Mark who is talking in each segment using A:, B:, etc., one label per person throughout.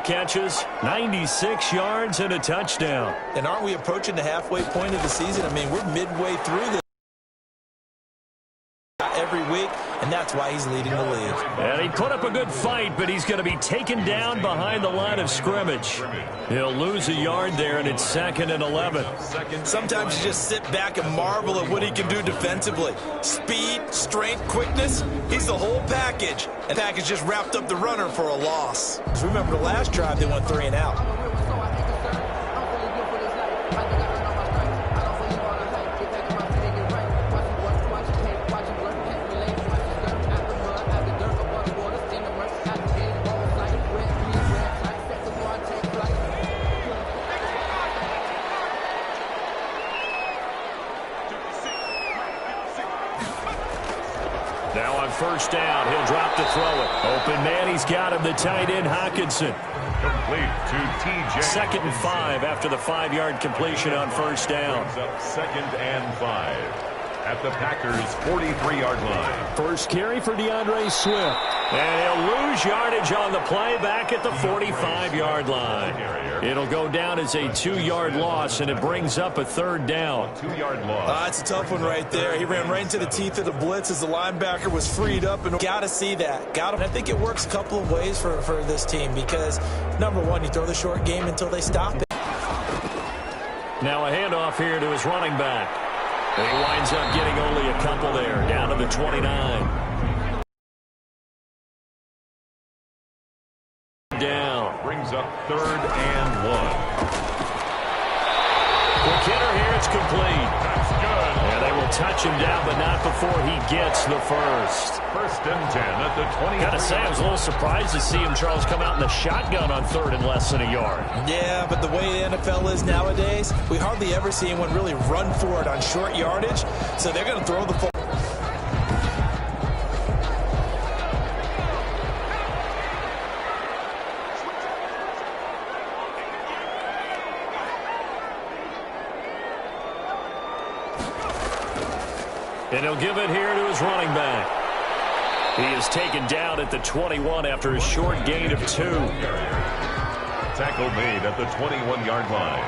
A: catches, 96 yards, and a touchdown.
B: And aren't we approaching the halfway point of the season? I mean, we're midway through this every week, and that's why he's leading the league.
A: And he put up a good fight, but he's going to be taken down behind the line of scrimmage. He'll lose a yard there, and it's 2nd and 11.
B: Sometimes you just sit back and marvel at what he can do defensively. Speed, strength, quickness, he's the whole package. And the package just wrapped up the runner for a loss. Remember the last drive, they went 3 and out.
A: Now on first down, he'll drop to throw it. Open man, he's got him, the tight end, Hockenson.
C: Complete to T.J.
A: 2nd and 5 after the 5-yard completion on first down.
C: 2nd and 5 at the Packers' 43-yard line.
A: First carry for DeAndre Swift. And he'll lose yardage on the play back at the 45-yard line. It'll go down as a 2-yard loss, and it brings up a 3rd down.
C: 2-yard loss.
B: That's a tough one right there. He ran right into the teeth of the blitz as the linebacker was freed up. And got to see that. And I think it works a couple of ways for this team because, number one, you throw the short game until they stop it.
A: Now a handoff here to his running back. And he winds up getting only a couple there, down to the 29. Down.
C: Brings up 3rd and 1.
A: Quick hitter here, it's complete.
C: That's good.
A: And they will touch him down, but not before he gets the first.
C: 1st and 10 at the 20.
A: Gotta say, I was a little surprised to see him, Charles, come out in the shotgun on 3rd and less than a yard.
B: Yeah, but the way the NFL is nowadays, we hardly ever see anyone really run for it on short yardage, so they're going to throw the ball.
A: And he'll give it here to his running back. He is taken down at the 21 after a short gain of 2.
C: Tackle made at the 21-yard line.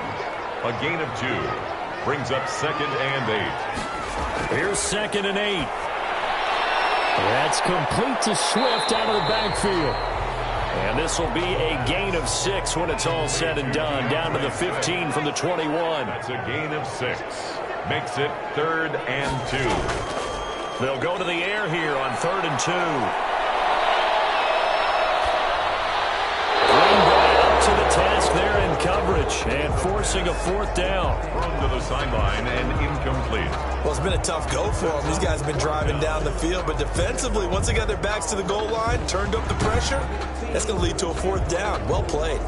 C: A gain of 2. Brings up 2nd and 8.
A: Here's 2nd and 8. That's complete to Swift out of the backfield. And this will be a gain of 6 when it's all said and done. Down to the 15 from the 21.
C: That's a gain of 6. Makes it 3rd and 2.
A: They'll go to the air here on 3rd and 2. Green Bay up to the task there in coverage and forcing a 4th down.
C: Thrown to the sideline and incomplete.
B: Well, it's been a tough go for them. These guys have been driving down the field, but defensively, once they got their backs to the goal line, turned up the pressure, that's going to lead to a 4th down. Well played.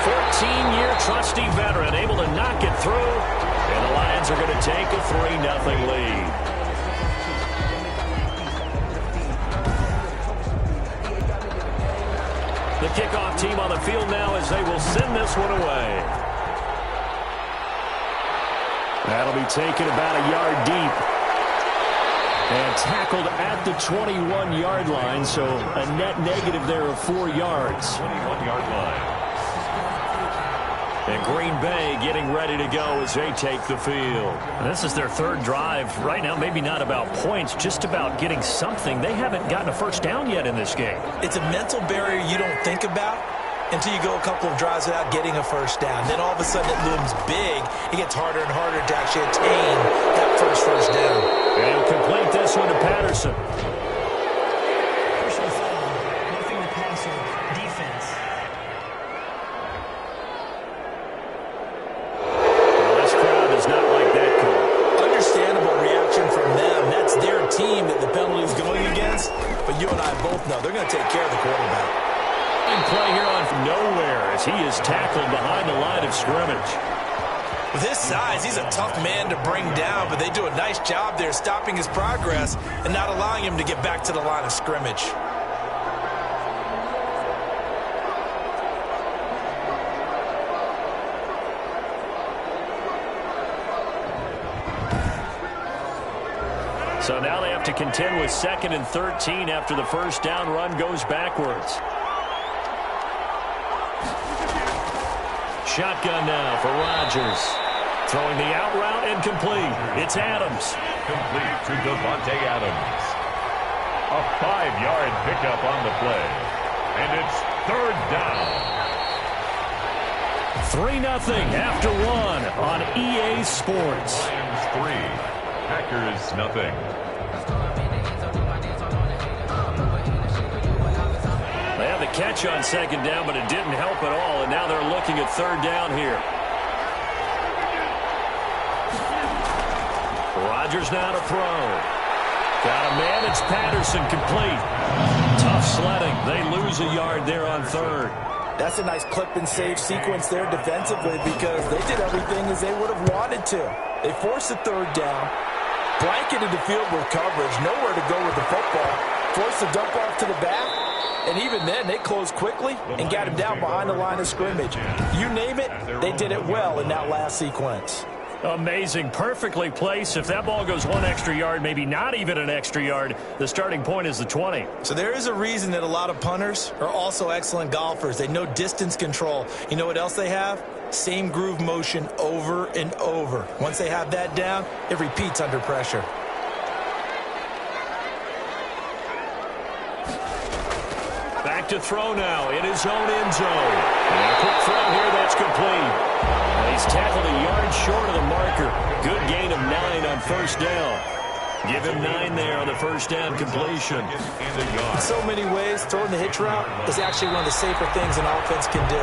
A: 14-year trusty veteran able to knock it through, and the Lions are going to take a 3-0 lead. The kickoff team on the field now as they will send this one away. That'll be taken about a yard deep. And tackled at the 21-yard line, so a net negative there of 4 yards.
C: 21-yard line.
A: And Green Bay getting ready to go as they take the field. And this is their 3rd drive. Right now, maybe not about points, just about getting something. They haven't gotten a first down yet in this game.
B: It's a mental barrier you don't think about until you go a couple of drives without getting a first down. Then all of a sudden it looms big. It gets harder and harder to actually attain that first down.
A: And he'll complete this one to Patterson.
B: You and I both know they're going to take care of the quarterback.
A: And play here on nowhere as he is tackled behind the line of scrimmage.
B: With his size, he's a tough man to bring down, but they do a nice job there stopping his progress and not allowing him to get back to the line of scrimmage.
A: So now they have to contend with 2nd and 13 after the first down run goes backwards. Shotgun now for Rodgers. Throwing the out route incomplete. It's Adams.
C: Complete to Devontae Adams. A 5-yard pickup on the play. And it's 3rd down.
A: 3-0 after 1 on EA Sports.
C: Lions 3, Packers nothing.
A: They had the catch on 2nd down, but it didn't help at all, and now they're looking at 3rd down here. Rodgers now to throw. Got a man, it's Patterson, complete. Tough sledding. They lose a yard there on 3rd.
B: That's a nice clip and save sequence there defensively because they did everything as they would have wanted to. They forced the 3rd down, blanketed the field with coverage, nowhere to go with the football, forced the dump off to the back, and even then they closed quickly and got him down behind the line of scrimmage. You name it, they did it well in that last sequence.
A: Amazing, perfectly placed. If that ball goes 1 extra yard, maybe not even an extra yard, the starting point is the 20.
B: So there is a reason that a lot of punters are also excellent golfers. They know distance control. You know what else they have? Same groove motion over and over. Once they have that down, it repeats under pressure.
A: Back to throw now in his own end zone. And a quick throw here that's complete. He's tackled a yard short of the marker. Good gain of 9 on 1st down. Give him 9 there on the 1st down completion.
B: In so many ways, throwing the hitch route is actually one of the safer things an offense can do.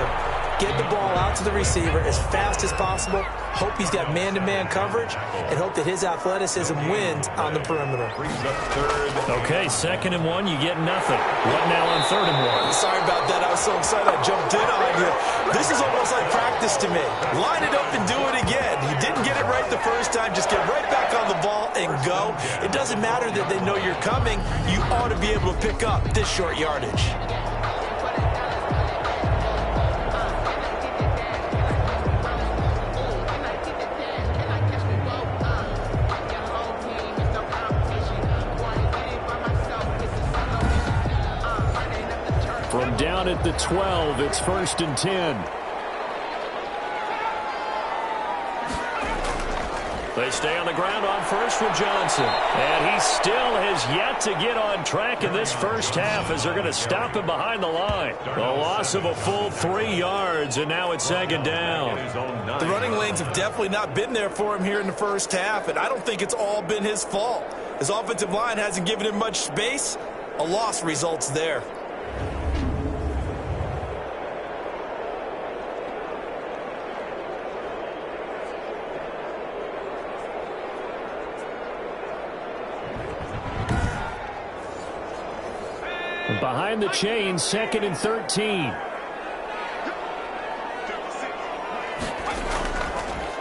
B: Get the ball out to the receiver as fast as possible, hope he's got man-to-man coverage, and hope that his athleticism wins on the perimeter.
A: Okay, 2nd and 1, you get nothing. What now on 3rd and 1?
B: Sorry about that. I was so excited I jumped in on you. This is almost like practice to me. Line it up and do it again. You didn't get it right the first time. Just get right back on the ball and go. It doesn't matter that they know you're coming. You ought to be able to pick up this short yardage.
A: From down at the 12, it's 1st and 10. They stay on the ground on 1st with Johnson. And he still has yet to get on track in this first half as they're going to stop him behind the line. A loss of a full 3 yards, and now it's 2nd down.
B: The running lanes have definitely not been there for him here in the first half, and I don't think it's all been his fault. His offensive line hasn't given him much space. A loss results there.
A: Behind the chains, 2nd and 13.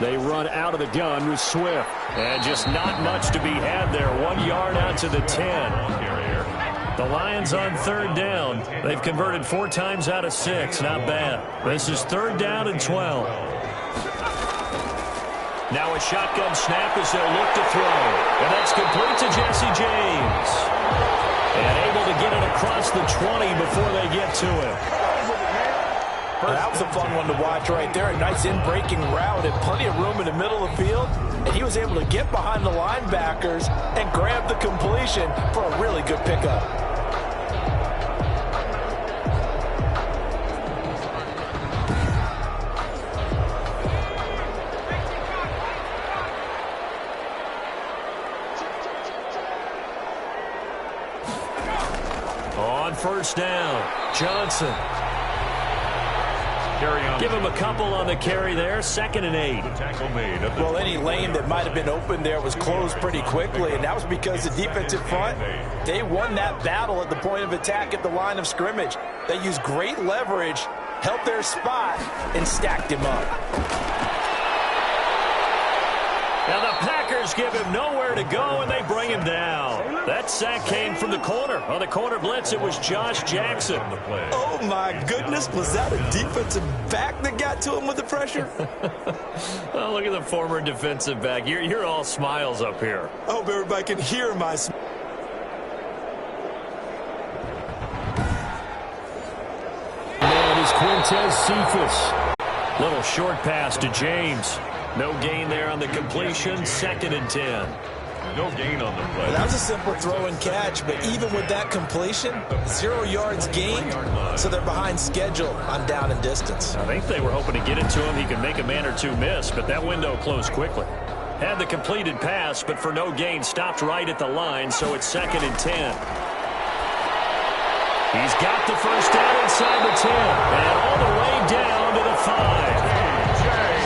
A: They run out of the gun with Swift. And just not much to be had there. 1 yard out to the 10. The Lions on 3rd down. They've converted 4 times out of 6. Not bad. This is 3rd down and 12. Now a shotgun snap as they'll look to throw. And that's complete to Jesse James. And able to get it across the 20 before they get to him.
B: That was a fun one to watch right there. A nice in-breaking route and plenty of room in the middle of the field. And he was able to get behind the linebackers and grab the completion for a really good pickup.
A: On 1st down, Johnson. Give him a couple on the carry there. 2nd and 8.
B: Well, any lane that might have been open there was closed pretty quickly, and that was because the defensive front, they won that battle at the point of attack at the line of scrimmage. They used great leverage, held their spot, and stacked him up.
A: Now the Packers give him nowhere to go, and they bring him down. That sack came from the corner. On the corner blitz, it was Josh Jackson.
B: Oh, my goodness. Was that a defensive back that got to him with the pressure?
A: Oh, look at the former defensive back. You're all smiles up here.
B: I hope everybody can hear my smile.
A: Man, is Quintez Cephas. Little short pass to James. No gain there on the completion. 2nd and 10.
C: No gain on the play.
B: That was a simple throw and catch, but even with that completion, 0 yards gained, so they're behind schedule on down and distance.
A: I think they were hoping to get it to him. He could make a man or two miss, but that window closed quickly. Had the completed pass, but for no gain, stopped right at the line, so it's 2nd and 10. He's got the first down inside the 10, and all the way down to the 5.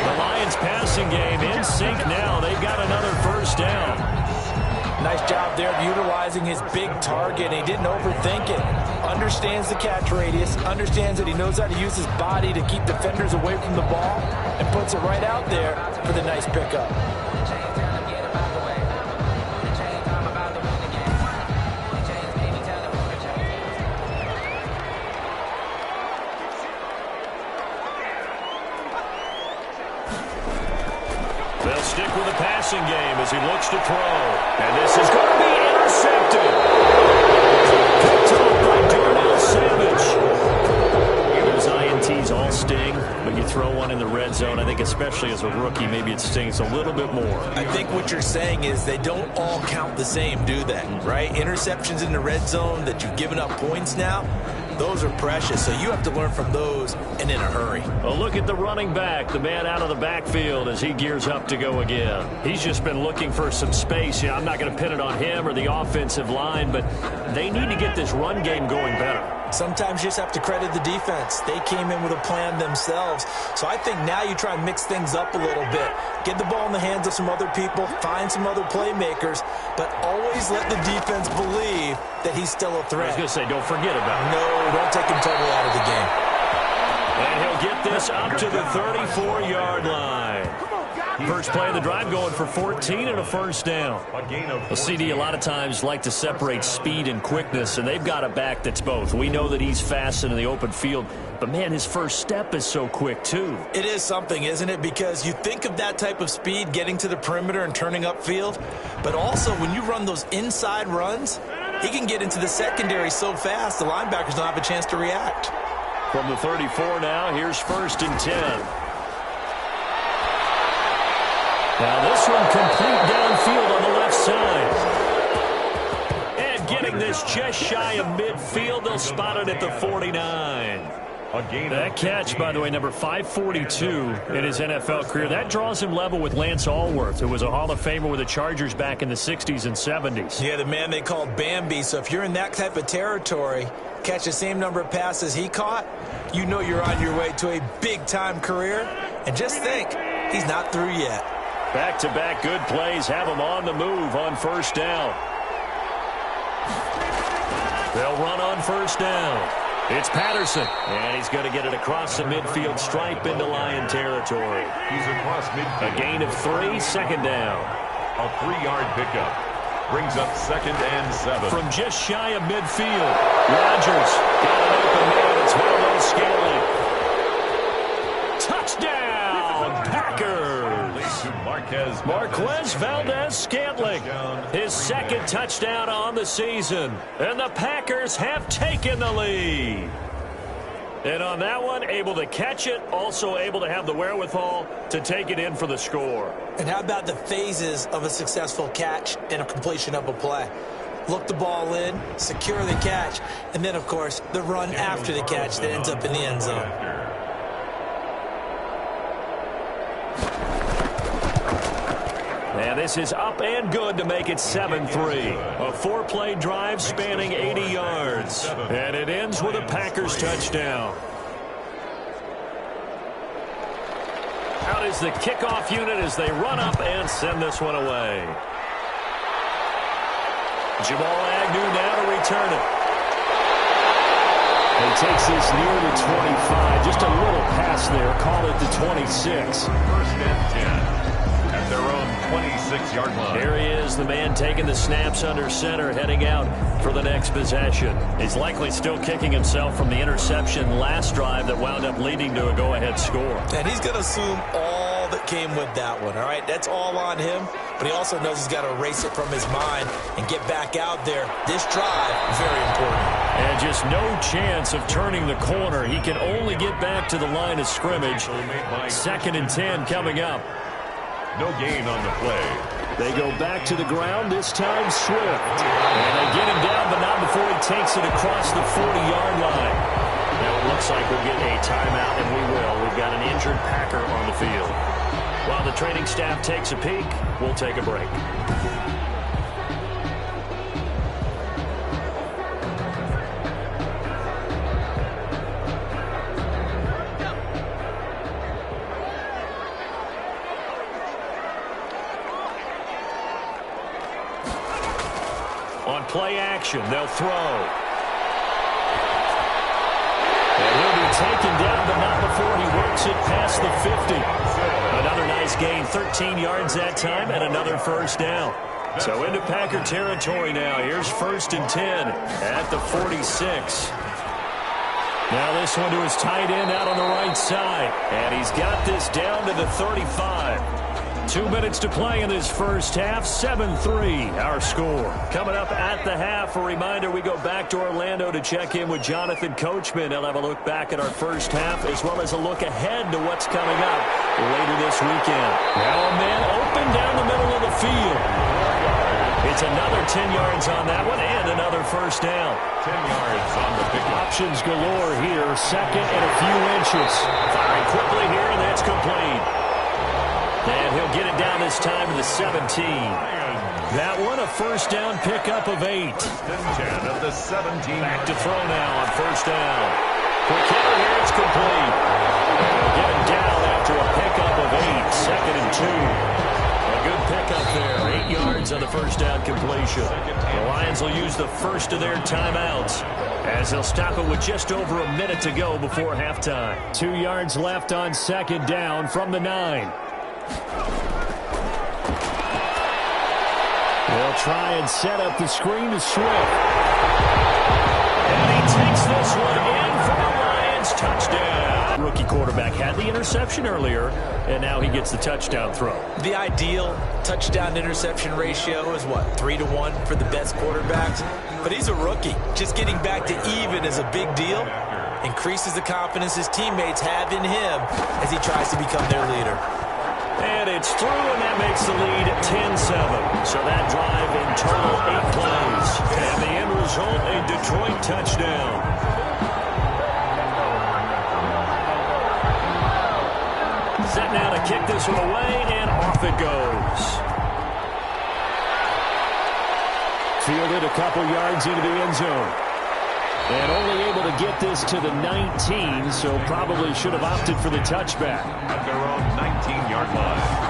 A: The Lions passing game in sync now. They've got another first down.
B: Nice job there of utilizing his big target. He didn't overthink it. Understands the catch radius. Understands that he knows how to use his body to keep defenders away from the ball. And puts it right out there for the nice pickup.
A: They'll stick with the passing game as he looks to throw. And this is going to be intercepted. Picked off by Darnell Savage. Those INTs all sting, but you throw one in the red zone. I think especially as a rookie, maybe it stings a little bit more.
B: I think what you're saying is they don't all count the same, do they? Right? Interceptions in the red zone that you've given up points now, those are precious, so you have to learn from those and in a hurry.
A: Well, look at the running back, the man out of the backfield as he gears up to go again. He's just been looking for some space. I'm not going to pin it on him or the offensive line, but they need to get this run game going better.
B: Sometimes you just have to credit the defense. They came in with a plan themselves. So I think now you try and mix things up a little bit. Get the ball in the hands of some other people, find some other playmakers, but always let the defense believe that he's still a threat.
A: I was going to say, don't forget about it.
B: No, don't take him totally out of the game.
A: And he'll get this up to the 34-yard line. First play of the drive going for 14 and a first down. A CD a lot of times like to separate speed and quickness, and they've got a back that's both. We know that he's fast in the open field, but, man, his first step is so quick, too.
B: It is something, isn't it? Because you think of that type of speed getting to the perimeter and turning upfield, but also when you run those inside runs, he can get into the secondary so fast the linebackers don't have a chance to react.
A: From the 34 now, here's 1st and 10. Now this one complete downfield on the left side. And getting this just shy of midfield, they'll spot it at the 49. That catch, by the way, number 542 in his NFL career, that draws him level with Lance Allworth, who was a Hall of Famer with the Chargers back in the 60s and 70s.
B: Yeah, the man they called Bambi. So if you're in that type of territory, catch the same number of passes he caught, you know you're on your way to a big-time career. And just think, he's not through yet.
A: Back-to-back good plays have him on the move on first down. They'll run on first down. It's Patterson, and he's going to get it across the midfield stripe into Lion territory.
C: He's across midfield.
A: A gain of 3, 2nd down.
C: A 3-yard pickup. Brings up 2nd and 7.
A: From just shy of midfield, Rodgers got an open man. It's Valdez-Scantling. Touchdown, Packers! Marquez Valdez-Scantling, his 2nd touchdown on the season. And the Packers have taken the lead. And on that one, able to catch it, also able to have the wherewithal to take it in for the score.
B: And how about the phases of a successful catch and a completion of a play? Look the ball in, secure the catch, and then, of course, the run after the catch that ends up in the end zone.
A: And this is up and good to make it 7-3. A 4-play drive spanning 80 yards. And it ends with a Packers touchdown. Out is the kickoff unit as they run up and send this one away. Jamal Agnew now to return it. He takes this near the 25. Just a little pass there. Call it the 26.
C: 1st and 10 at their own 26-yard line.
A: Here he is, the man taking the snaps under center, heading out for the next possession. He's likely still kicking himself from the interception last drive that wound up leading to a go-ahead score.
B: And he's going to assume all that came with that one, all right? That's all on him, but he also knows he's got to erase it from his mind and get back out there. This drive, very important.
A: And just no chance of turning the corner. He can only get back to the line of scrimmage. 2nd and 10 coming up.
C: No gain on the play.
A: They go back to the ground, this time Swift. And they get him down, but not before he takes it across the 40-yard line. Now it looks like we'll get a timeout, and we will. We've got an injured Packer on the field. While the training staff takes a peek, we'll take a break. On play action, they'll throw. And he'll be taken down, but not before he works it past the 50. Another nice gain, 13 yards that time, and another first down. So into Packer territory now. Here's 1st and 10 at the 46. Now this one to his tight end out on the right side. And he's got this down to the 35. 2 minutes to play in this first half. 7-3 our score. Coming up at the half, a reminder we go back to Orlando to check in with Jonathan Coachman. He'll have a look back at our first half as well as a look ahead to what's coming up later this weekend. Now a man open down the middle of the field. It's another 10 yards on that one and another first down.
C: 10 yards on the pick.
A: Options galore here. 2nd and a few inches. Firing quickly here, and that's complete. And he'll get it down this time to the 17. That one, a first down pickup of 8.
C: 10 of the 17.
A: Back to throw now on first down. Quick hitter here, it's complete. And he'll get him down after a pickup of 8. 2nd and 2. A good pickup there. 8 yards on the first down completion. The Lions will use the first of their timeouts as they'll stop it with just over a minute to go before halftime. 2 yards left on 2nd down from the 9. They'll try and set up the screen to Swift. And he takes this one in for the Lions. Touchdown. Rookie quarterback had the interception earlier, and now he gets the touchdown throw.
B: The ideal touchdown-interception ratio is, what, 3-to-1 for the best quarterbacks? But he's a rookie. Just getting back to even is a big deal. Increases the confidence his teammates have in him as he tries to become their leader.
A: And it's through, and that makes the lead 10-7. So that drive in total 8 plays. And the end result, a Detroit touchdown. Set now to kick this one away, and off it goes. Fielded a couple yards into the end zone. And only able to get this to the 19, so probably should have opted for the touchback.
C: At their own 19-yard line.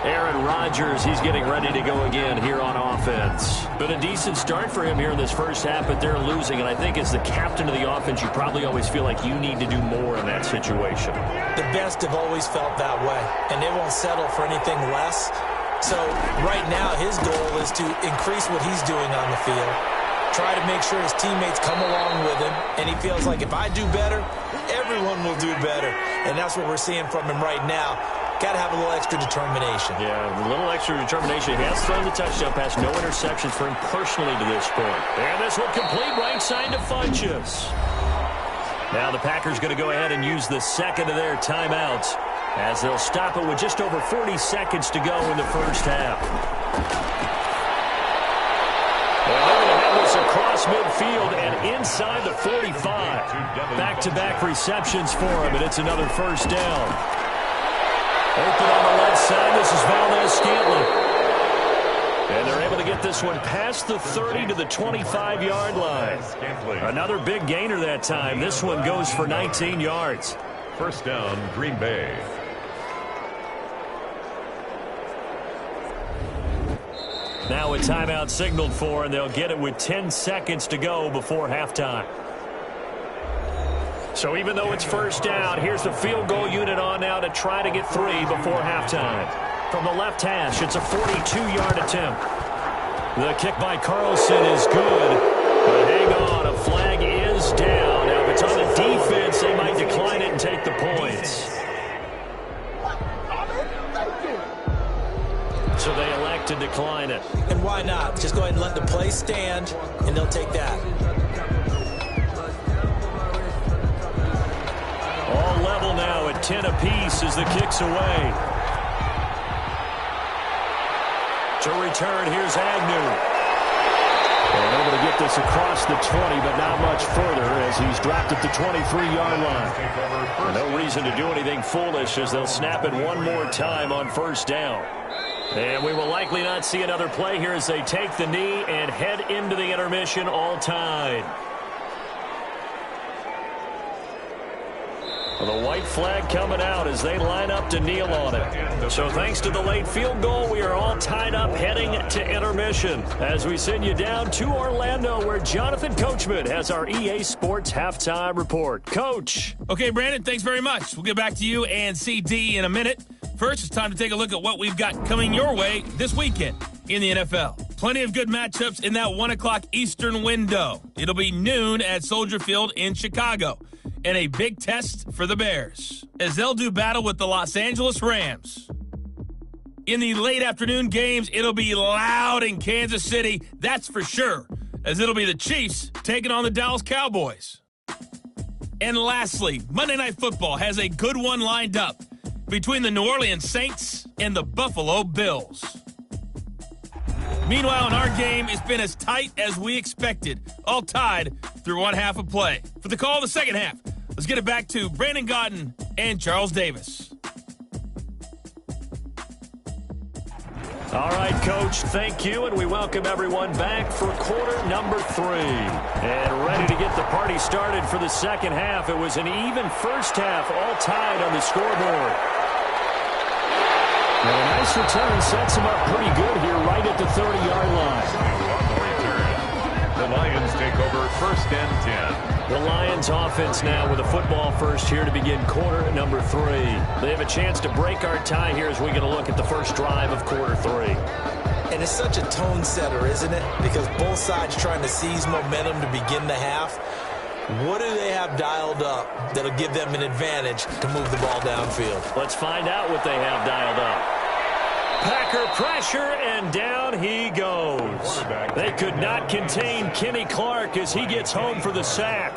A: Aaron Rodgers, he's getting ready to go again here on offense. Been a decent start for him here in this first half, but they're losing. And I think as the captain of the offense, you probably always feel like you need to do more in that situation.
B: The best have always felt that way, and they won't settle for anything less. So right now his goal is to increase what he's doing on the field. Try to make sure his teammates come along with him, and he feels like if I do better, everyone will do better. And that's what we're seeing from him right now. Got to have a little extra determination.
A: Yeah, a little extra determination. He has thrown the touchdown pass, no interceptions for him personally to this point. And this will complete right side to Funchess. Now the Packers going to go ahead and use the second of their timeouts as they'll stop it with just over 40 seconds to go in the first half. Across midfield and inside the 45. Back-to-back receptions for him, and it's another first down. Open on the left side. This is Valdez-Scantling. And they're able to get this one past the 30 to the 25-yard line. Another big gainer that time. This one goes for 19 yards.
C: First down, Green Bay.
A: Now a timeout signaled for, and they'll get it with 10 seconds to go before halftime. So even though it's first down, here's the field goal unit on now to try to get 3 before halftime. from the left hash. It's a 42-yard attempt. The kick by Carlson is good. But hang on, a flag is down. Now, if it's on the defense, they might decline it and take the points. So they elect to decline it.
B: And why not? Just go ahead and let the play stand, and they'll take that.
A: All level now at 10 apiece as the kick's away. To return, here's Agnew. And able to get this across the 20, but not much further as he's dropped at the 23-yard line. No reason to do anything foolish as they'll snap it one more time on first down. And we will likely not see another play here as they take the knee and head into the intermission all tied. Well, the white flag coming out as they line up to kneel on it. So thanks to the late field goal, we are all tied up heading to intermission as we send you down to Orlando where Jonathan Coachman has our EA Sports halftime report. Coach.
D: Okay, Brandon, thanks very much. We'll get back to you and CD in a minute. First, it's time to take a look at what we've got coming your way this weekend in the NFL. Plenty of good matchups in that 1 o'clock Eastern window. It'll be noon at Soldier Field in Chicago. And a big test for the Bears as they'll do battle with the Los Angeles Rams. In the late afternoon games, it'll be loud in Kansas City, that's for sure, as it'll be the Chiefs taking on the Dallas Cowboys. And lastly, Monday Night Football has a good one lined up between the New Orleans Saints and the Buffalo Bills. Meanwhile, in our game, it's been as tight as we expected, all tied through one half of play. For the call of the second half, let's get it back to Brandon Gaudin and Charles Davis.
A: All right, Coach, thank you, and we welcome everyone back for quarter number 3. And ready to get the party started for the second half. It was an even first half, all tied on the scoreboard. And a nice return sets him up pretty good here right at the 30-yard line.
C: The Lions take over first and 10.
A: The Lions offense now with a football first here to begin quarter number 3. They have a chance to break our tie here as we get a look at the first drive of quarter 3.
B: And it's such a tone setter, isn't it? Because both sides trying to seize momentum to begin the half. What do they have dialed up that'll give them an advantage to move the ball downfield?
A: Let's find out what they have dialed up. Packer pressure, and down he goes. They could not contain Kenny Clark as he gets home for the sack.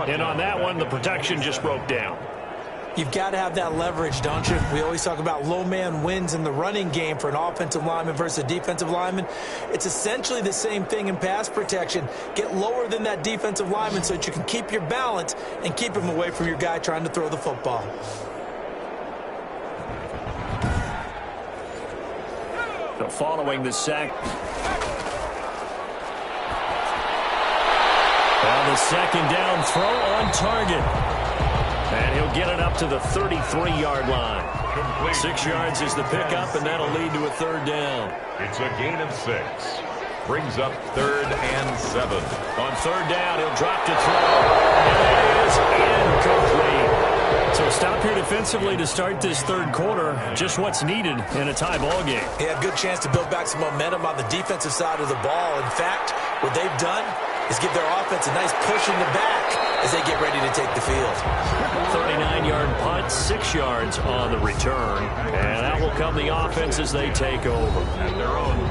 A: And on that one, the protection just broke down.
B: You've got to have that leverage, don't you? We always talk about low man wins in the running game for an offensive lineman versus a defensive lineman. It's essentially the same thing in pass protection. Get lower than that defensive lineman so that you can keep your balance and keep him away from your guy trying to throw the football.
A: So following the sack. Well, the second down throw on target. And he'll get it up to the 33-yard line. 6 yards is the pickup, and that'll lead to a third down.
C: It's a gain of 6. Brings up 3rd and 7.
A: On third down, he'll drop to throw. And it is incomplete. So stop here defensively to start this third quarter. Just what's needed in a tie ball game.
B: He had a good chance to build back some momentum on the defensive side of the ball. In fact, what they've done is give their offense a nice push in the back as they get ready to take the field.
A: 39-yard punt, 6 yards on the return. And out will come the offense as they take over.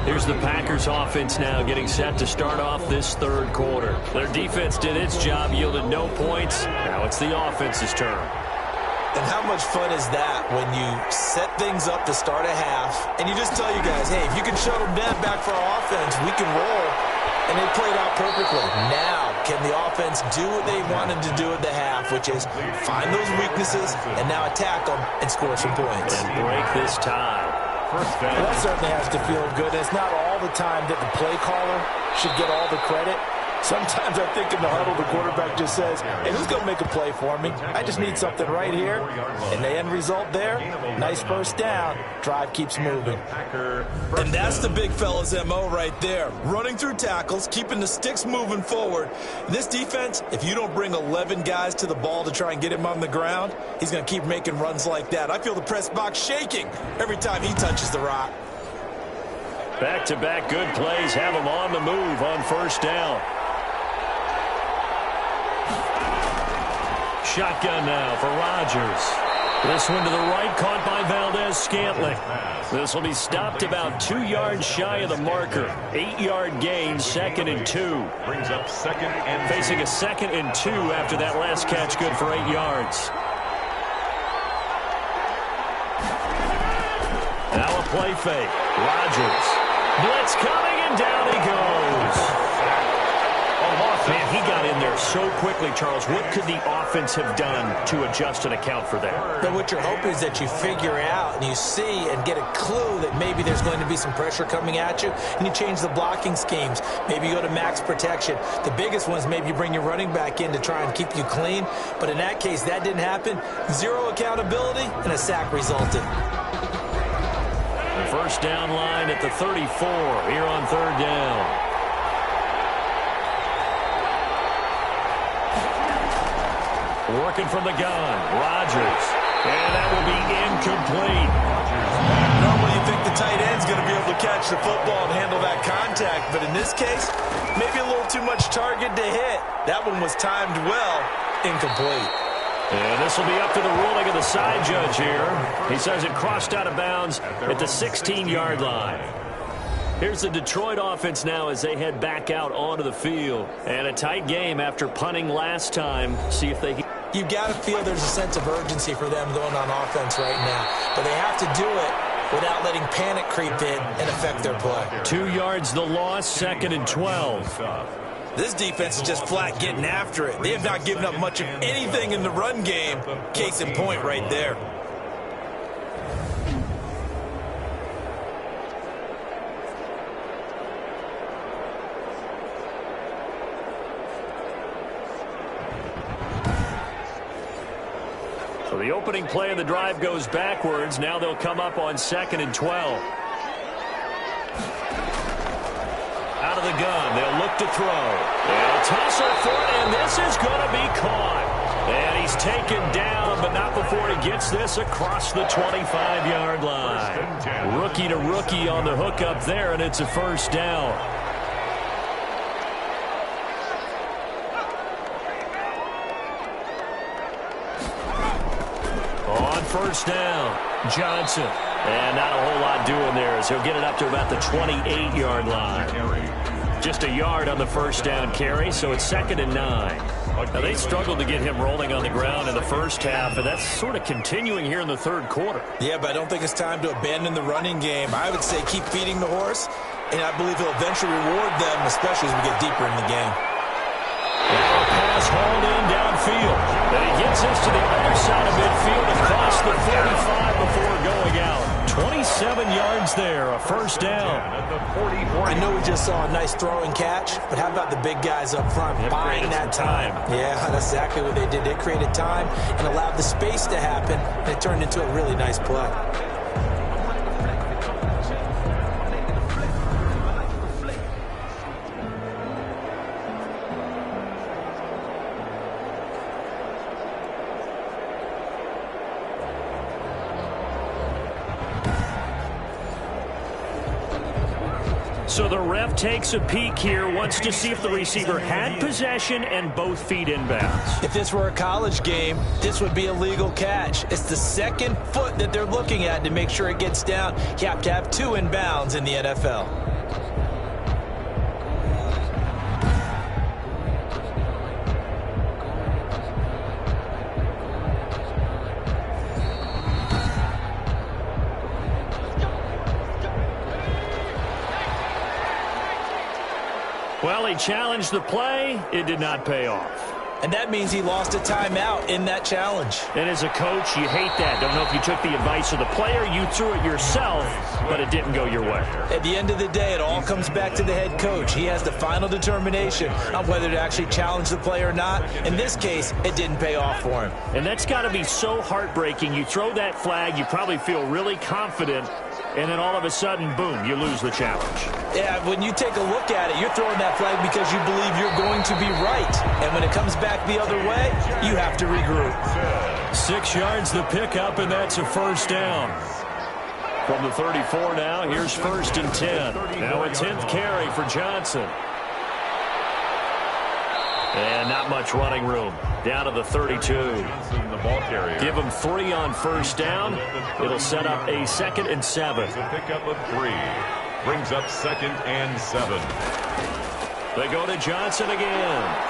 A: Here's the Packers offense now getting set to start off this third quarter. Their defense did its job, yielded no points. Now it's the offense's turn.
B: And how much fun is that when you set things up to start a half and you just tell you guys, hey, if you can shut them down back for our offense, we can roll. And they played out perfectly. Now, can the offense do what they wanted to do at the half, which is find those weaknesses and now attack them and score some points.
A: And break this tie.
B: Well, that certainly has to feel good. It's not all the time that the play caller should get all the credit. Sometimes I think in the huddle, the quarterback just says, hey, who's going to make a play for me? I just need something right here. And the end result there, nice first down. Drive keeps moving. And that's the big fella's MO right there. Running through tackles, keeping the sticks moving forward. This defense, if you don't bring 11 guys to the ball to try and get him on the ground, he's going to keep making runs like that. I feel the press box shaking every time he touches the rock.
A: Back-to-back good plays have him on the move on first down. Shotgun now for Rodgers. This one to the right, caught by Valdez-Scantling. This will be stopped about 2 yards shy of the marker. 8-yard gain, 2nd and 2.
C: Brings up 2nd and 2.
A: Facing a 2nd and 2 after that last catch, good for 8 yards. Now a play fake. Rodgers. Blitz coming, and down he goes. Man, he got in there so quickly, Charles. What could the offense have done to adjust and account for that?
B: But what you're hoping is that you figure out and you see and get a clue that maybe there's going to be some pressure coming at you, and you change the blocking schemes. Maybe you go to max protection. The biggest one is maybe you bring your running back in to try and keep you clean. But in that case, that didn't happen. Zero accountability, and a sack resulted.
A: The first down line at the 34 here on third down. Working from the gun, Rodgers. And that will be incomplete.
B: Normally you think the tight end's going to be able to catch the football and handle that contact, but in this case, maybe a little too much target to hit. That one was timed well, incomplete.
A: And this will be up to the ruling of the side judge here. He says it crossed out of bounds at the 16-yard line. Here's the Detroit offense now as they head back out onto the field. And a tight game after punting last time. See if they can.
B: You've got to feel there's a sense of urgency for them going on offense right now. But they have to do it without letting panic creep in and affect their play.
A: 2 yards the loss, 2nd and 12.
B: This defense is just flat getting after it. They have not given up much of anything in the run game. Case in point right there.
A: So the opening play of the drive goes backwards. Now they'll come up on 2nd and 12. Out of the gun, they'll look to throw. They'll tussle for it, and this is going to be caught. And he's taken down, but not before he gets this across the 25-yard line. Rookie to rookie on the hook up there, and it's a first down. On first down, Johnson. And not a whole lot doing there as he'll get it up to about the 28-yard line. Just a yard on the first down carry, so it's 2nd and 9. Now, they struggled to get him rolling on the ground in the first half, and that's sort of continuing here in the third quarter.
B: Yeah, but I don't think it's time to abandon the running game. I would say keep feeding the horse, and I believe he'll eventually reward them, especially as we get deeper in the game.
A: Now a pass hauled in downfield. And he gets this to the other side of midfield across the 45 before going out. 27 yards there, a first down.
B: I know we just saw a nice throw and catch, but how about the big guys up front buying that time? Yeah, that's exactly what they did. They created time and allowed the space to happen, and it turned into a really nice play.
A: So the ref takes a peek here, wants to see if the receiver had possession and both feet inbounds.
B: If this were a college game, this would be a legal catch. It's the second foot that they're looking at to make sure it gets down. You have to have 2 inbounds in the NFL.
A: Well, he challenged the play. It did not pay off.
B: And that means he lost a timeout in that challenge.
A: And as a coach, you hate that. Don't know if you took the advice of the player, you threw it yourself, but it didn't go your way.
B: At the end of the day, it all comes back to the head coach. He has the final determination on whether to actually challenge the play or not. In this case, it didn't pay off for him.
A: And that's got to be so heartbreaking. You throw that flag, you probably feel really confident, and then all of a sudden, boom, you lose the challenge.
B: Yeah, when you take a look at it, you're throwing that flag because you believe you're going to be right. And when it comes back the other way, you have to regroup.
A: 6 yards the pickup, and that's a first down. From the 34 now, here's 1st and 10. Now a 10th carry for Johnson. And not much running room. Down to the 32. Give him 3 on 1st down. It'll set up a 2nd and 7.
C: It's a pickup of 3. Brings up 2nd and 7.
A: They go to Johnson again.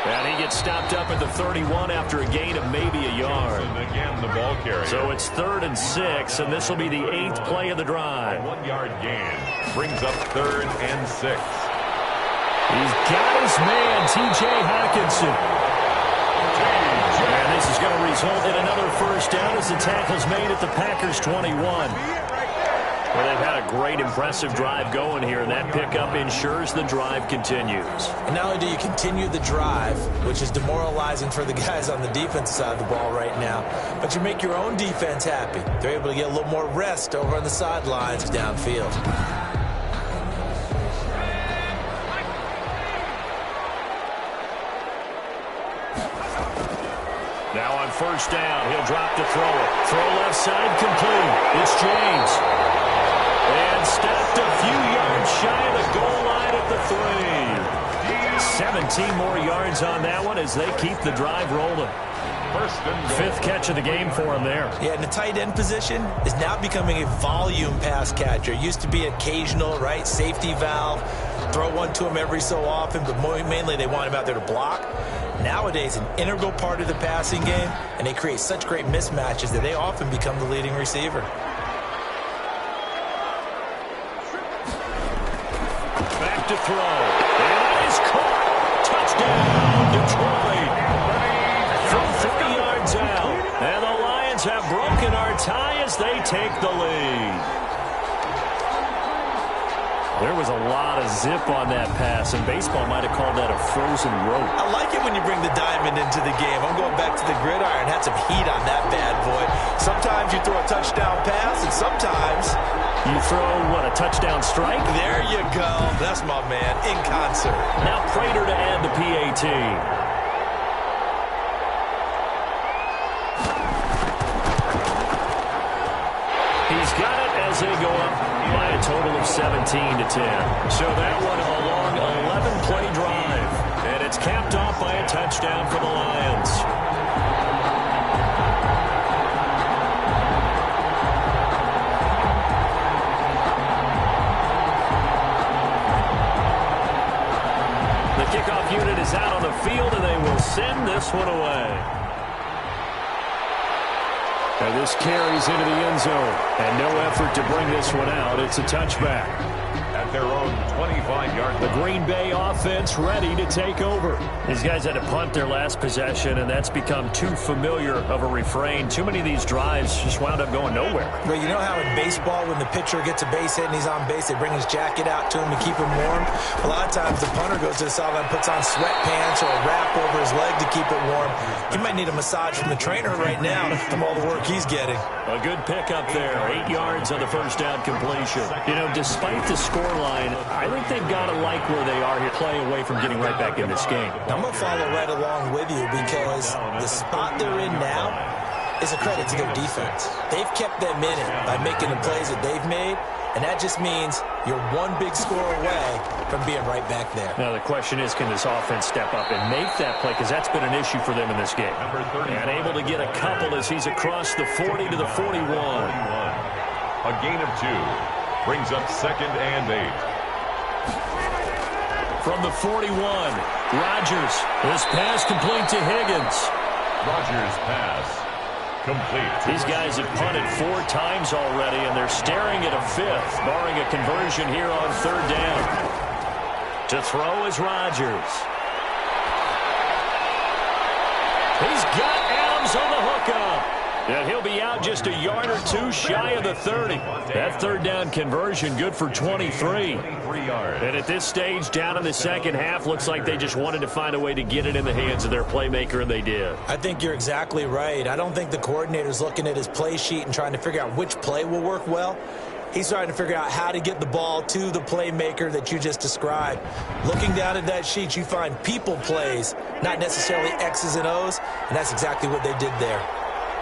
A: And he gets stopped up at the 31 after a gain of maybe a yard.
C: Again, the ball carrier.
A: So it's 3rd and 6, and this will be the 8th play of the drive.
C: A 1-yard gain. Brings up 3rd and 6.
A: He's got his man, T.J. Hawkinson. And this is going to result in another first down as the tackle's made at the Packers' 21. Well, they've had a great, impressive drive going here, and that pickup ensures the drive continues.
B: And not only do you continue the drive, which is demoralizing for the guys on the defensive side of the ball right now, but you make your own defense happy. They're able to get a little more rest over on the sidelines downfield.
A: Now on first down, he'll drop to throw it. Throw left side complete. It's James. And stopped a few yards shy of the goal line at the 3. 17 more yards on that one as they keep the drive rolling. 5th catch of the game for him there.
B: Yeah, and the tight end position is now becoming a volume pass catcher. It used to be occasional, right, safety valve, throw one to him every so often, but mainly they want him out there to block. Nowadays, an integral part of the passing game, and they create such great mismatches that they often become the leading receiver.
A: Back to throw. And that is caught. Touchdown, Detroit. From 3 yards out. And the Lions have broken our tie as they take the lead. There was a lot of zip on that pass, and baseball might have called that a frozen rope.
B: I like it when you bring the diamond into the game. I'm going back to the gridiron. Had some heat on that bad boy. Sometimes you throw a touchdown pass, and sometimes
A: you throw, what, a touchdown strike?
B: There you go. That's my man, in concert.
A: Now Prater to add the PAT. He's got it as they go up by a total of 17-10. So that one a long 11-play drive. And it's capped off by a touchdown for the Lions. The kickoff unit is out on the field, and they will send this one away. And this carries into the end zone. And no effort to bring this one out. It's a touchback.
C: At their own 25-yard line.
A: The Green Bay offense ready to take over. These guys had to punt their last possession, and that's become too familiar of a refrain. Too many of these drives just wound up going nowhere.
B: Well, you know how in baseball, when the pitcher gets a base hit and he's on base, they bring his jacket out to him to keep him warm? A lot of times the punter goes to the sideline, puts on sweatpants or a wrap over his leg to keep it warm. He might need a massage from the trainer right now from all the work he's getting.
A: A good pickup there. 8 yards on the first down completion. You know, despite the scoreline, I think they've got to like where they are here, play away from getting right back in this game.
B: I'm going to follow right along with you because the spot they're in now is a credit to their defense. They've kept them in it by making the plays that they've made, and that just means you're one big score away from being right back there.
A: Now, the question is, can this offense step up and make that play? Because that's been an issue for them in this game. And able to get a couple as he's across the 40 to the 41.
C: A gain of 2. Brings up 2nd and 8.
A: From the 41, Rodgers. This pass complete to Higgins.
C: Rodgers' pass complete.
A: These guys have punted 4 times already, and they're staring at a 5th, barring a conversion here on 3rd down. To throw is Rodgers. He's got Adams on the hookup. And he'll be out just a yard or two shy of the 30. That third down conversion good for 23. And at this stage, down in the second half, looks like they just wanted to find a way to get it in the hands of their playmaker, and they did.
B: I think you're exactly right. I don't think the coordinator's looking at his play sheet and trying to figure out which play will work well. He's trying to figure out how to get the ball to the playmaker that you just described. Looking down at that sheet, you find people plays, not necessarily X's and O's, and that's exactly what they did there.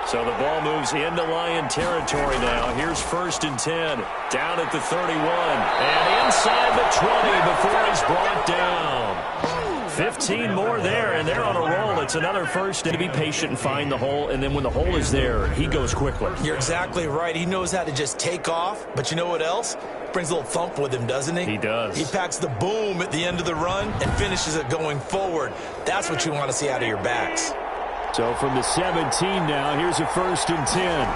A: So the ball moves into Lion territory now. Here's 1st and 10, down at the 31, and inside the 20 before he's brought down. 15 more there, and they're on a roll. It's another first to be patient and find the hole, and then when the hole is there, he goes quickly.
B: You're exactly right. He knows how to just take off, but you know what else? Brings a little thump with him, doesn't he?
A: He does.
B: He packs the boom at the end of the run and finishes it going forward. That's what you want to see out of your backs.
A: So from the 17 now, here's a 1st and 10.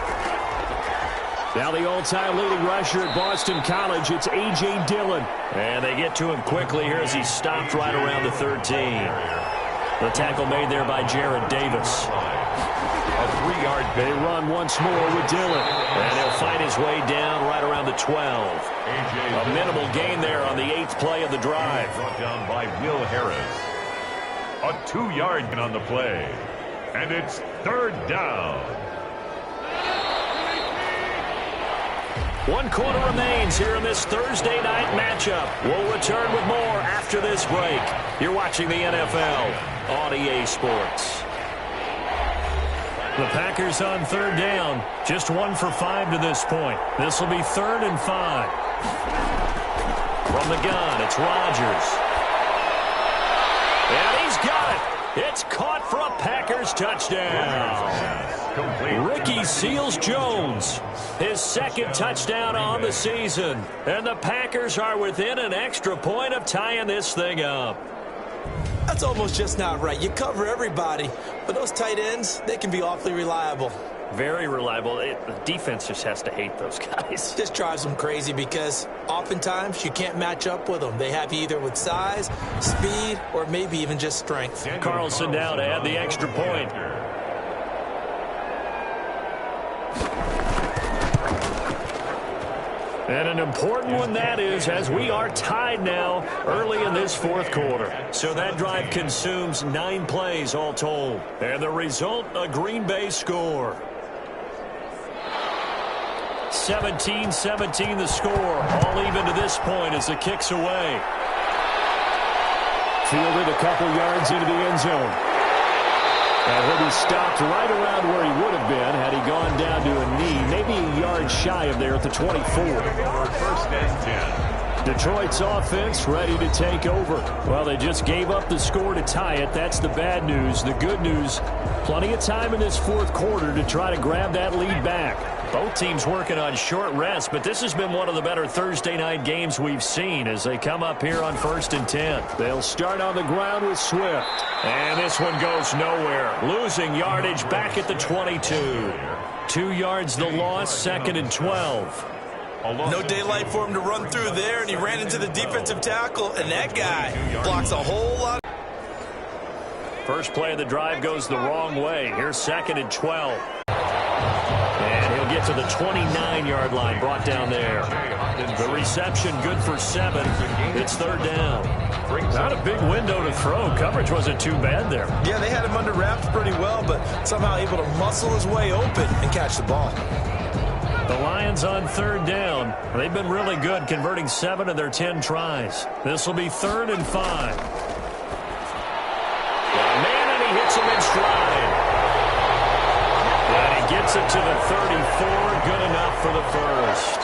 A: Now the all-time leading rusher at Boston College, it's A.J. Dillon. And they get to him quickly here as he's stopped right around the 13. The tackle made there by Jared Davis.
C: A 3-yard
A: They run once more with Dillon. And he'll fight his way down right around the 12. A minimal gain there on the 8th play of the drive.
C: Brought down by Will Harris. A 2-yard on the play. And it's 3rd down.
A: 1 quarter remains here in this Thursday night matchup. We'll return with more after this break. You're watching the NFL on EA Sports. The Packers on 3rd down. Just 1 for 5 to this point. This will be 3rd and 5. From the gun, it's Rodgers. And he's got it. It's caught for a Packers touchdown. Ricky Seals-Jones, his 2nd touchdown on the season. And the Packers are within an extra point of tying this thing up.
B: That's almost just not right. You cover everybody, but those tight ends, they can be awfully reliable.
A: Very reliable. The defense just has to hate those guys.
B: Just drives them crazy because oftentimes you can't match up with them. They have you either with size, speed, or maybe even just strength.
A: Carlson down to add the extra point. And an important one that is, as we are tied now early in this 4th quarter. So that drive consumes 9 plays all told. And the result, a Green Bay score. 17-17 the score. All even to this point as the kick's away. Fielded a couple yards into the end zone. And he'll be stopped right around where he would have been had he gone down to a knee, maybe a yard shy of there at the 24.
C: 1st and 10.
A: Detroit's offense ready to take over. Well, they just gave up the score to tie it. That's the bad news. The good news, plenty of time in this 4th quarter to try to grab that lead back. Both teams working on short rest, but this has been one of the better Thursday night games we've seen as they come up here on 1st and 10. They'll start on the ground with Swift. And this one goes nowhere. Losing yardage back at the 22. 2 yards the loss, 2nd and 12.
B: No daylight for him to run through there, and he ran into the defensive tackle, and that guy blocks a whole lot.
A: First play of the drive goes the wrong way. Here's 2nd and 12. And he'll get to the 29-yard line, brought down there. The reception good for 7. It's 3rd down. Not a big window to throw. Coverage wasn't too bad there.
B: Yeah, they had him under wraps pretty well, but somehow able to muscle his way open and catch the ball.
A: The Lions on 3rd down. They've been really good, converting 7 of their 10 tries. This will be 3rd and 5. Man, and he hits him in stride. And he gets it to the 34. Good enough for the first.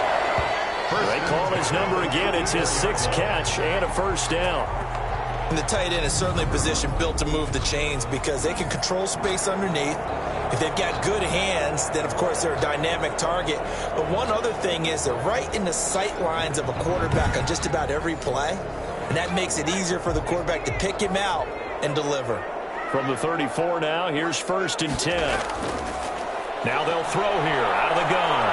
A: They call his number again. It's his 6th catch and a 1st down.
B: And the tight end is certainly a position built to move the chains because they can control space underneath. If they've got good hands, then, of course, they're a dynamic target. But one other thing is they're right in the sight lines of a quarterback on just about every play. And that makes it easier for the quarterback to pick him out and deliver.
A: From the 34 now, here's 1st and 10. Now they'll throw here out of the gun.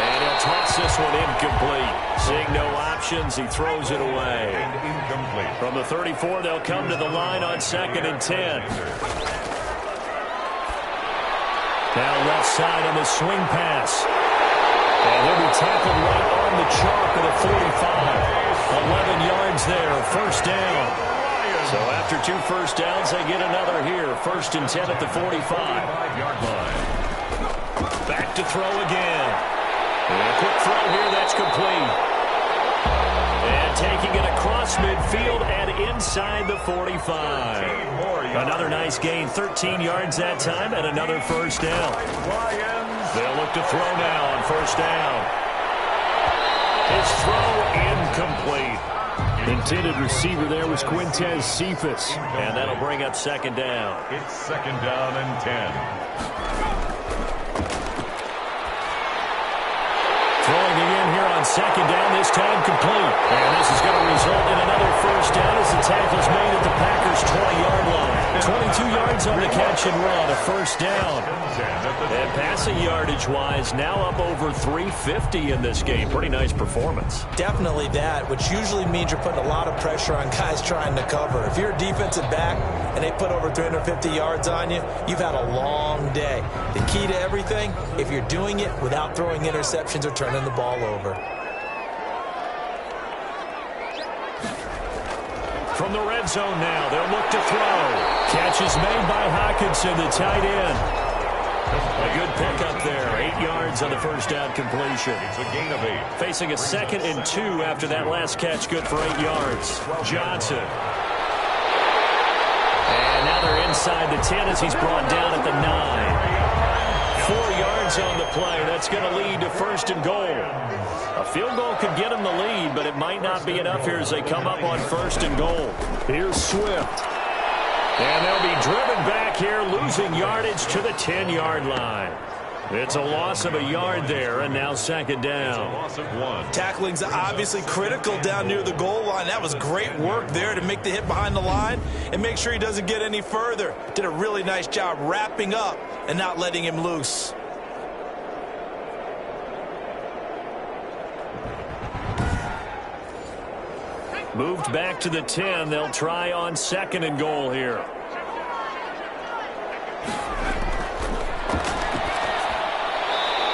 A: And he'll will toss this one incomplete. Seeing no options, he throws it away.
C: Incomplete.
A: From the 34, they'll come to the line on 2nd and 10. Now left side on the swing pass. And he'll be tackled right on the chalk of the 45. 11 yards there, first down. So after 2 first downs, they get another here. 1st and 10 at the 45-yard line. Back to throw again. And a quick throw here, that's complete. And taking it across midfield and inside the 45. Another nice gain, 13 yards that time, and another first down. They'll look to throw now on first down. His throw incomplete. Intended receiver there was Quintez Cephas, and that'll bring up 2nd down.
C: It's 2nd down and 10.
A: Throwing again here on 2nd down, this time complete. And this is going to result in another first down as the tackle's made at the Packers' 20-yard line. 22 yards on the catch and run, a first down. And passing yardage-wise, now up over 350 in this game. Pretty nice performance.
B: Definitely that, which usually means you're putting a lot of pressure on guys trying to cover. If you're a defensive back and they put over 350 yards on you, you've had a long day. The key to everything, if you're doing it without throwing interceptions or turning the ball over.
A: From the red zone now, they'll look to throw. Catch is made by Hockenson, the tight end. A good pickup there. 8 yards on the first down completion.
C: It's a gain of 8.
A: Facing a 2nd and 2 after that last catch, good for 8 yards. Johnson. And now they're inside the 10 as he's brought down at the 9. 4 yards on the play. That's going to lead to 1st and goal. A field goal could get them the lead, but it might not be enough here as they come up on 1st and goal. Here's Swift. And they'll be driven back here, losing yardage to the 10-yard line. It's a loss of a yard there, and now 2nd down.
C: It's a loss of 1.
B: Tackling's obviously critical down near the goal line. That was great work there to make the hit behind the line and make sure he doesn't get any further. Did a really nice job wrapping up and not letting him loose.
A: Moved back to the 10. They'll try on 2nd and goal here.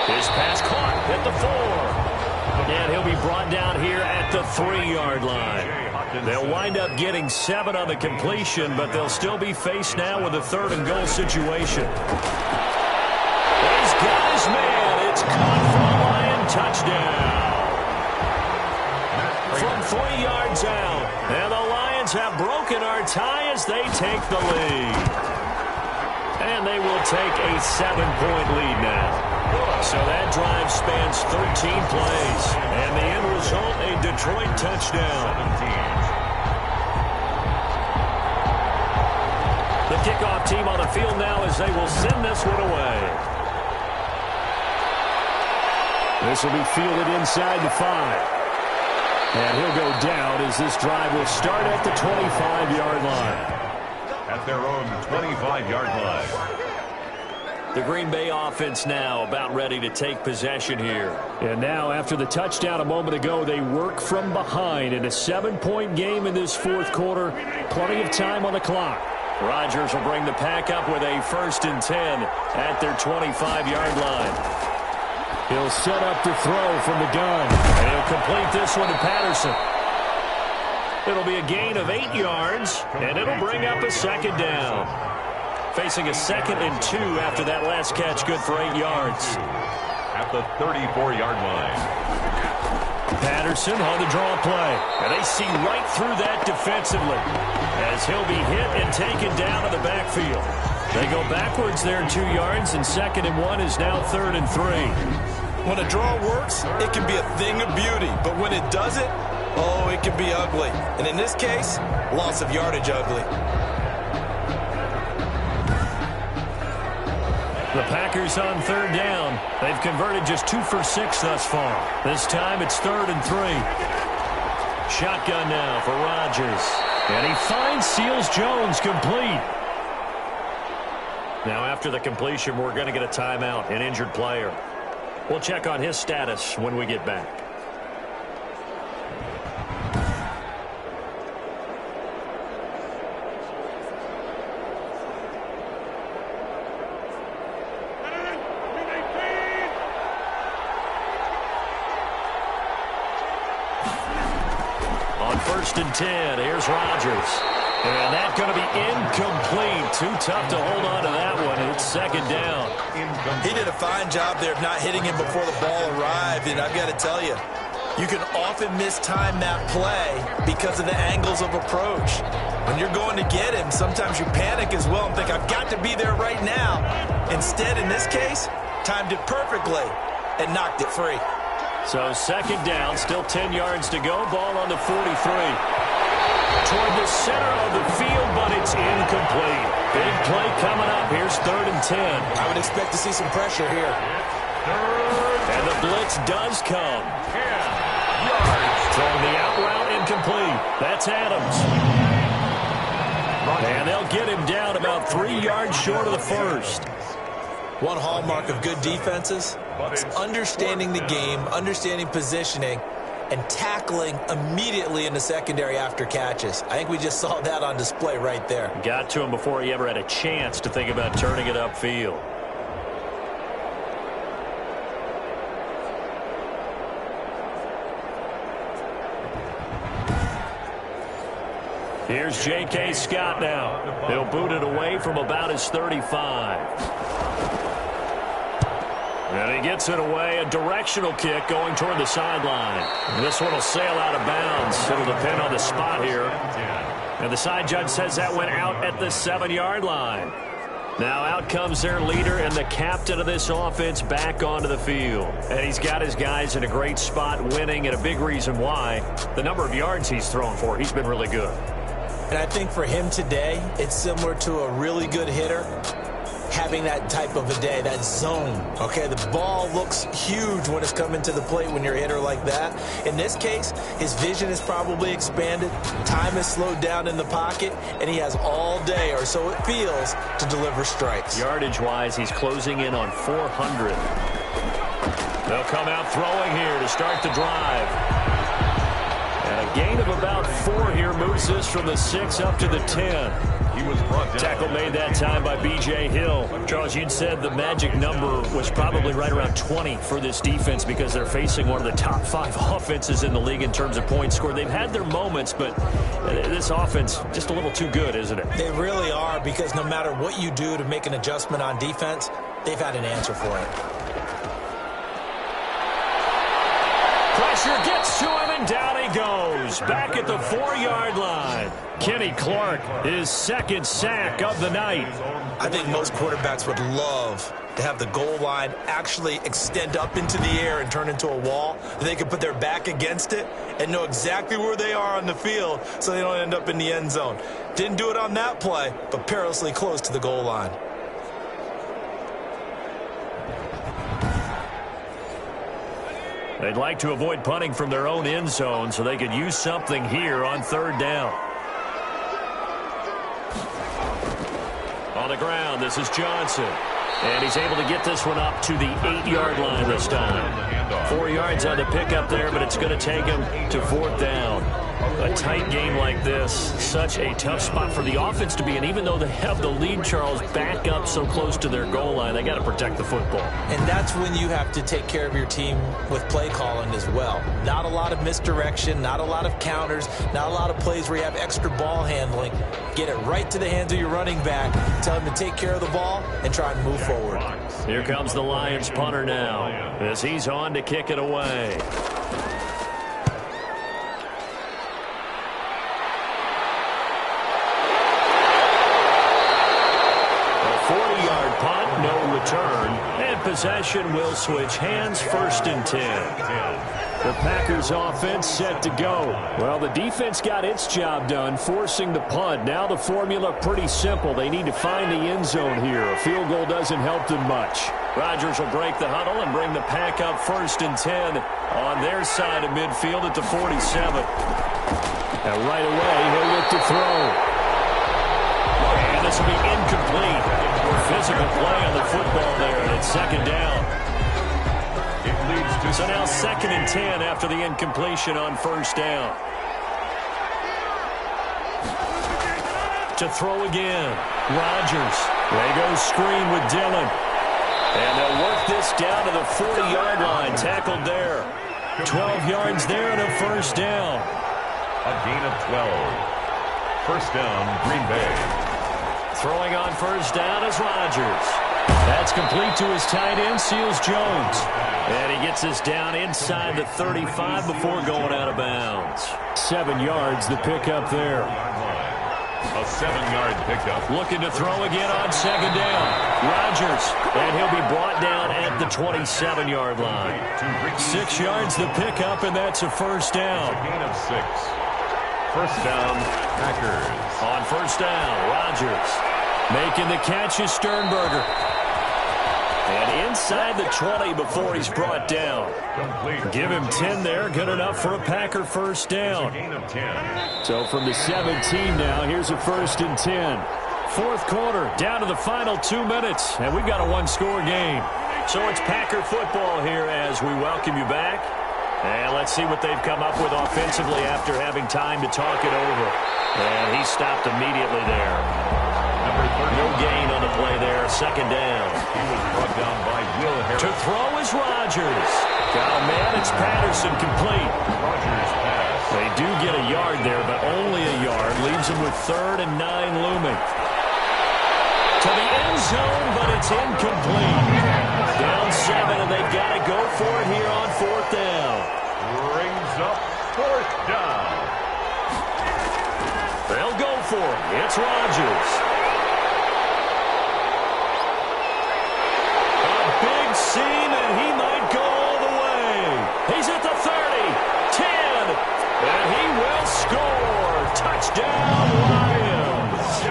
A: His pass caught at the 4. And he'll be brought down here at the 3-yard line. They'll wind up getting 7 on the completion, but they'll still be faced now with a 3rd and goal situation. He's got his man. It's caught for a Lion touchdown. From 3 yards out. And the Lions have broken our tie as they take the lead. And they will take a 7-point lead now. So that drive spans 13 plays. And the end result, a Detroit touchdown. The kickoff team on the field now as they will send this one away. This will be fielded inside the 5. And he'll go down as this drive will start at the 25-yard line.
C: At their own 25-yard line.
A: The Green Bay offense now about ready to take possession here. And now after the touchdown a moment ago, they work from behind in a 7-point game in this 4th quarter. Plenty of time on the clock. Rodgers will bring the pack up with a 1st and 10 at their 25-yard line. He'll set up to throw from the gun. And he'll complete this one to Patterson. It'll be a gain of 8 yards, and it'll bring up a 2nd down. Facing a 2nd and 2 after that last catch, good for 8 yards.
C: At the 34-yard line.
A: Patterson on the draw play. And they see right through that defensively as he'll be hit and taken down to the backfield. They go backwards there 2 yards, and 2nd and 1 is now 3rd and 3.
B: When a draw works, it can be a thing of beauty. But when it doesn't, oh, it can be ugly. And in this case, loss of yardage ugly.
A: The Packers on 3rd down. They've converted just 2 for 6 thus far. This time it's 3rd and 3. Shotgun now for Rodgers. And he finds Seals Jones complete. Now after the completion, we're going to get a timeout, an injured player. We'll check on his status when we get back. On 1st and 10, here's Rodgers. And that's going to be incomplete. Too tough to hold on to that one. It's 2nd down.
B: He did a fine job there of not hitting him before the ball arrived. And I've got to tell you, you can often mistime that play because of the angles of approach. When you're going to get him, sometimes you panic as well and think, I've got to be there right now. Instead, in this case, timed it perfectly and knocked it free.
A: So 2nd down, still 10 yards to go. Ball on the 43. Toward the center of the field, but it's incomplete. Big play coming up. Here's 3rd and 10.
B: I would expect to see some pressure here.
A: And the blitz does come. Throwing the out route, incomplete. That's Adams. And they'll get him down about 3 yards short of the first.
B: One hallmark of good defenses is understanding the game, understanding positioning, and tackling immediately in the secondary after catches. I think we just saw that on display right there.
A: Got to him before he ever had a chance to think about turning it upfield. Here's J.K. Scott now. He'll boot it away from about his 35. And he gets it away, a directional kick going toward the sideline. This one will sail out of bounds. It'll depend on the spot here. And the side judge says that went out at the 7-yard line. Now out comes their leader and the captain of this offense back onto the field. And he's got his guys in a great spot winning, and a big reason why. The number of yards he's thrown for, he's been really good.
B: And I think for him today, it's similar to a really good hitter having that type of a day, that zone. Okay, the ball looks huge when it's coming to the plate when you're a hitter like that. In this case, his vision is probably expanded, time is slowed down in the pocket, and he has all day, or so it feels, to deliver strikes.
A: Yardage-wise, he's closing in on 400. They'll come out throwing here to start the drive. And a gain of about 4 here moves this from the 6 up to the 10.
C: He was brought down.
A: Tackle made that time by B.J. Hill. Charles, you'd said the magic number was probably right around 20 for this defense because they're facing one of the top 5 offenses in the league in terms of points scored. They've had their moments, but this offense just a little too good, isn't it?
B: They really are, because no matter what you do to make an adjustment on defense, they've had an answer for it.
A: Pressure gets to him, and down he goes. Back at the 4-yard line. Kenny Clark, his 2nd sack of the night.
B: I think most quarterbacks would love to have the goal line actually extend up into the air and turn into a wall. They can put their back against it and know exactly where they are on the field so they don't end up in the end zone. Didn't do it on that play, but perilously close to the goal line.
A: They'd like to avoid punting from their own end zone so they could use something here on 3rd down. On the ground, this is Johnson. And he's able to get this one up to the 8-yard line this time. 4 yards on the pickup there, but it's going to take him to 4th down. A tight game like this, such a tough spot for the offense to be in. Even though they have the lead, Charles, back up so close to their goal line, they got to protect the football.
B: And that's when you have to take care of your team with play calling as well. Not a lot of misdirection, not a lot of counters, not a lot of plays where you have extra ball handling. Get it right to the hands of your running back, tell him to take care of the ball, and try and move forward.
A: Here comes the Lions punter now as he's on to kick it away. No return, and possession will switch hands. 1st and 10. The Packers offense set to go. Well, the defense got its job done, forcing the punt. Now the formula pretty simple. They need to find the end zone here. A field goal doesn't help them much. Rodgers will break the huddle and bring the Pack up 1st and 10 on their side of midfield at the 47. And right away, he'll look to throw. And this will be incomplete. Physical play on the football there, and it's 2nd down. So now 2nd and 10 after the incompletion on first down. To throw again. Rodgers. They go screen with Dillon. And they'll work this down to the 40-yard line. Tackled there. 12 yards there and a first down.
C: A gain of 12. First down, Green Bay.
A: Throwing on first down is Rodgers. That's complete to his tight end, Seals Jones. And he gets this down inside the 35 before going out of bounds. 7 yards, the pickup there.
C: A 7-yard pickup.
A: Looking to throw again on second down. Rodgers. And he'll be brought down at the 27-yard line. 6 yards, the pickup, and that's a first down.
C: A gain of 6. First down, Packers.
A: On first down, Rodgers. Making the catch is Sternberger. And inside the 20 before he's brought down.
C: Complete.
A: Give him 10 there. Good enough for a Packer first down.
C: A gain of 10.
A: So from the 17 now, here's a 1st and 10. Fourth quarter, down to the final 2 minutes. And we've got a one-score game. So it's Packer football here as we welcome you back. And let's see what they've come up with offensively after having time to talk it over. And he stopped immediately there. No gain on the play there. Second down.
C: He was brought down by Will Harris.
A: To throw is Rodgers. Got a man. It's Patterson complete.
C: Rodgers pass.
A: They do get a yard there, but only a yard. Leaves them with 3rd and 9 looming. To the end zone, but it's incomplete. Down 7, and they've got to go for it here on 4th down.
C: Brings up 4th down.
A: They'll go for it. It's Rodgers. Seam, and he might go all the way. He's at the 30, 10, and he will score. Touchdown, Lions.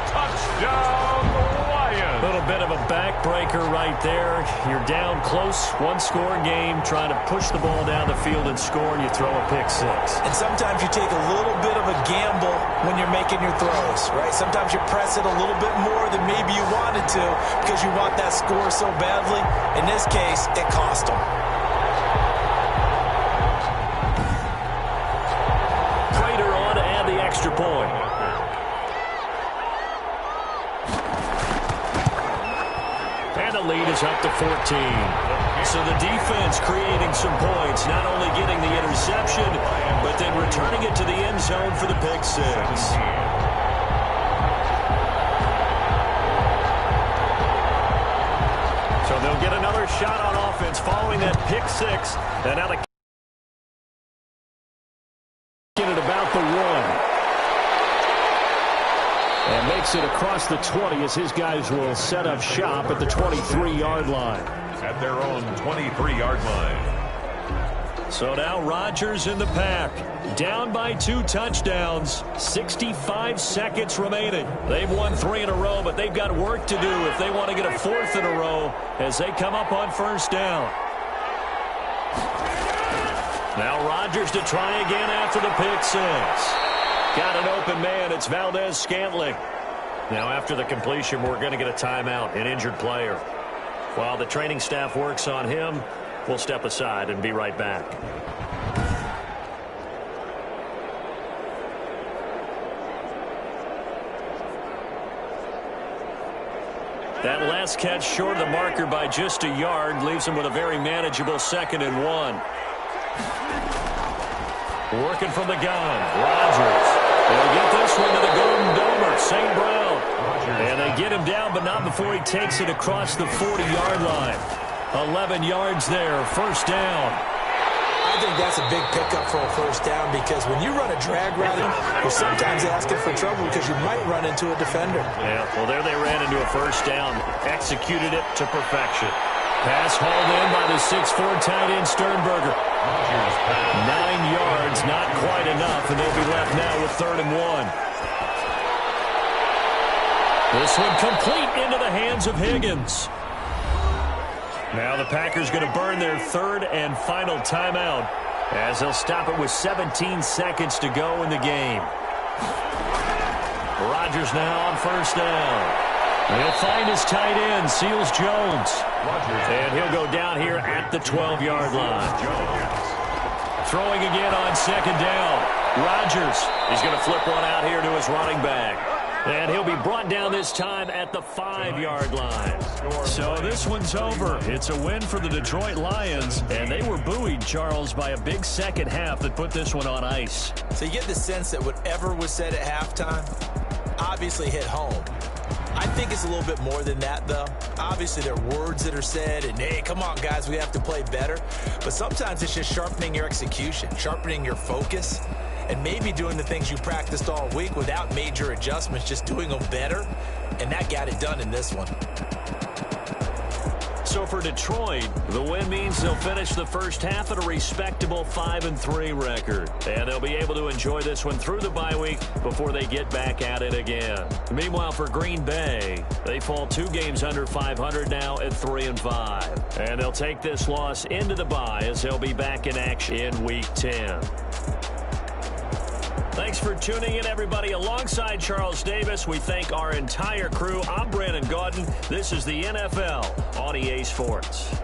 C: Touchdown, Lions.
A: A little bit of a backbreaker right there. You're down close, one-score game, trying to push the ball down the field and score, and you throw a pick 6.
B: And sometimes you take a little bit of a gamble when you're making your throws, right? Sometimes you press it a little bit more than maybe you wanted to because you want that score so badly. In this case, it cost them.
A: Prater on to add the extra point. And the lead is up to 14. So the defense creating some points, not only getting the interception, but then returning it to the end zone for the pick 6. So they'll get another shot on offense following that pick 6. And now the get it about the 1. And makes it across the 20 as his guys will set up shop at the 23-yard line.
C: At their own 23-yard line.
A: So now Rodgers in the pack. Down by 2 touchdowns. 65 seconds remaining. They've won 3 in a row, but they've got work to do if they want to get a 4th in a row as they come up on first down. Now Rodgers to try again after the pick 6. Got an open man. It's Valdez-Scantling. Now after the completion, we're going to get a timeout, an injured player. While the training staff works on him, we'll step aside and be right back. That last catch short of the marker by just a yard leaves him with a very manageable 2nd and 1. Working from the gun, Rodgers. They'll get this one to the Golden Domer, St. Brown. And they get him down, but not before he takes it across the 40-yard line. 11 yards there, first down.
B: I think that's a big pickup for a first down because when you run a drag route, you're sometimes asking for trouble because you might run into a defender.
A: Yeah, well, there they ran into a first down. Executed it to perfection. Pass hauled in by the 6'4" tight end Sternberger. 9 yards, not quite enough, and they'll be left now with 3rd and 1. This one complete into the hands of Higgins. Now the Packers going to burn their 3rd and final timeout as they'll stop it with 17 seconds to go in the game. Rodgers now on first down. He'll find his tight end, Seals Jones. And he'll go down here at the 12-yard line. Throwing again on second down. Rodgers. He's going to flip one out here to his running back. And he'll be brought down this time at the 5-yard line. So this one's over. It's a win for the Detroit Lions. And they were buoyed, Charles, by a big second half that put this one on ice.
B: So you get the sense that whatever was said at halftime obviously hit home. I think it's a little bit more than that, though. Obviously, there are words that are said, and, hey, come on, guys, we have to play better. But sometimes it's just sharpening your execution, sharpening your focus, and maybe doing the things you practiced all week without major adjustments, just doing them better, and that got it done in this one.
A: So for Detroit, the win means they'll finish the first half at a respectable 5-3 record. And they'll be able to enjoy this one through the bye week before they get back at it again. Meanwhile, for Green Bay, they fall 2 games under 500 now at 3-5. And they'll take this loss into the bye as they'll be back in action in Week 10. Thanks for tuning in, everybody. Alongside Charles Davis, we thank our entire crew. I'm Brandon Gaudin. This is the NFL on EA Sports.